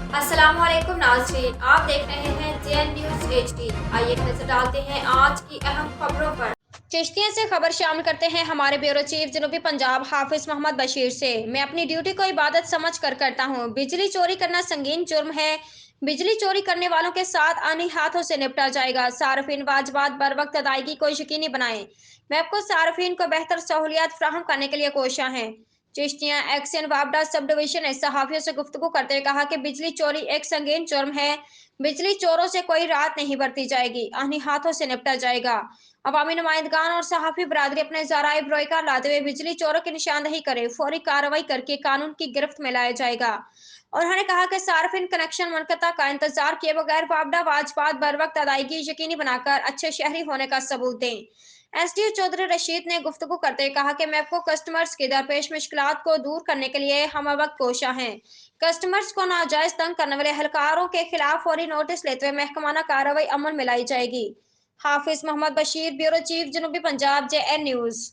अस्सलाम वालेकुम नाज़रीन, आप देख रहे हैं JN न्यूज़ HD। आइए एक नजर डालते हैं आज की अहम खबरों पर। चिश्तिया से खबर शामिल करते हैं हमारे ब्यूरो चीफ जनूबी पंजाब हाफिज मोहम्मद बशीर से। मैं अपनी ड्यूटी को इबादत समझ कर करता हूँ। बिजली चोरी करना संगीन जुर्म है। बिजली चोरी करने वालों के साथ आनी हाथों से निपटा जाएगा। सार्फिन वाजबात बर वक्त अदायगी को यकीनी बनाएं। मैपको सार्फिन को बेहतर सहूलियात फराहम करने के लिए कोशियां हैं। चिश्तिया एक्शन वापडा सब डिवीजन ने सहाफियों से गुफ्तगू करते हुए कहा कि बिजली चोरी एक संगीन जुर्म है। बिजली चोरों से कोई राहत नहीं बरती जाएगी, आनी हाथों से निपटा जाएगा। अवामी नुमाइंदगान और सहाफी बरादरी अपने ज़राए ब्रोयकार लाते हुए बिजली चोरों की निशानदेही करे, फौरी कार्रवाई करके कानून की गिरफ्त में लाया जाएगा। और उन्होंने कहा कि सार्फिन कनेक्शन मुनक़ता का इंतजार किए बगैर वापडा वाजबात बर वक्त अदायगी यकीनी बनाकर अच्छे शहरी होने का सबूत दें। एसडीओ चौधरी रशीद ने गुफ्तगू करते हुए कहा कि मैपको कस्टमर्स की दरपेश मुश्किलात को दूर करने के लिए हम वक्त कोशा हैं। कस्टमर्स को नाजायज तंग करने वाले एहलकारों के खिलाफ फौरी नोटिस लेते हुए महकमाना कार्रवाई अमल में लाई जाएगी। हाफिज मोहम्मद बशीर, ब्यूरो चीफ जनूबी पंजाब, JN न्यूज़।